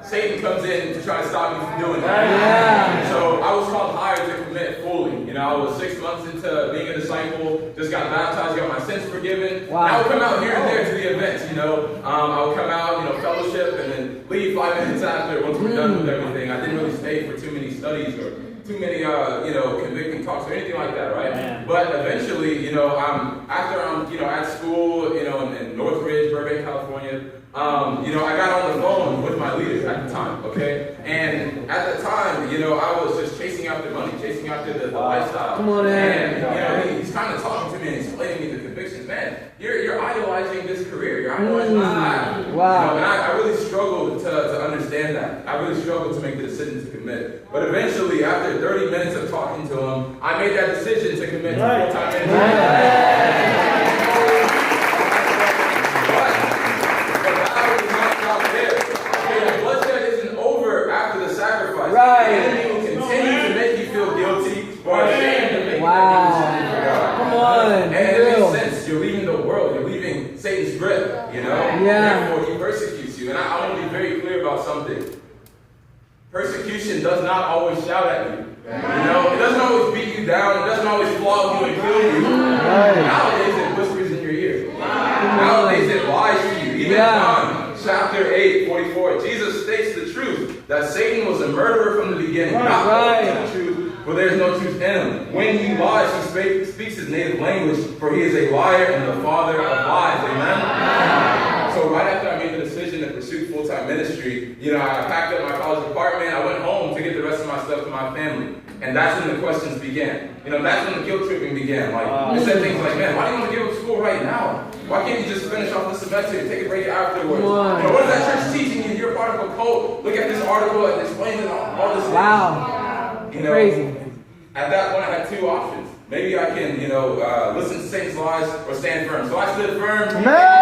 Satan comes in to try to stop you from doing that. Yeah. So I was called higher to commit fully. You know, I was 6 months into being a disciple, just got baptized, got my sins forgiven. Wow. And I would come out here and there to the events, you know. I would come out, you know, fellowship, and then leave 5 minutes after once we're done with everything. I didn't really stay for too many studies or too many, you know, convicting talks or anything like that, right? Man. But eventually, you know, after I'm, you know, at school, you know, in Northridge, Burbank, California, you know, I got on the phone with my leaders at the time, okay? And at the time, you know, I was just chasing after money, chasing after the lifestyle. Come on, and, you know, he's kind of talking to me and explaining me the convictions. Man, you're idolizing this career. You're idolizing this life. Wow. You know, and I really struggled to understand that. I really struggled to make the decision to commit. But eventually, after 30 minutes of talking to him, I made that decision to commit to full-time ministry. Right. The enemy will continue to make you feel guilty or ashamed to make you Come on. And it makes sense. You're leaving the world. You're leaving Satan's grip, you know? Yeah. Therefore, he persecutes you. And I want to be very clear about something. Persecution does not always shout at you. You know? It doesn't always beat you down. It doesn't always flog you and kill you. Right. Nowadays, it whispers in your ear. Nowadays, it lies to you. Even John chapter 8:44, Jesus states the truth that Satan was a murderer from the beginning, not the truth, for there is no truth in him. When he lies, he speaks his native language, for he is a liar and the father of lies. Amen? So right after I made the decision to pursue full-time ministry, you know, I packed up my college apartment, I went home to get the rest of my stuff to my family. And that's when the questions began. You know, that's when the guilt tripping began. Like, they said things like, man, why do you want to give up school right now? Why can't you just finish off the semester and take a break afterwards? You know, what is that church teaching you? You're part of a cult. Look at this article and explain all this. Wow. You know, crazy. At that point, I had two options. Maybe I can, you know, listen to Satan's lies or stand firm. So I stood firm. Amen.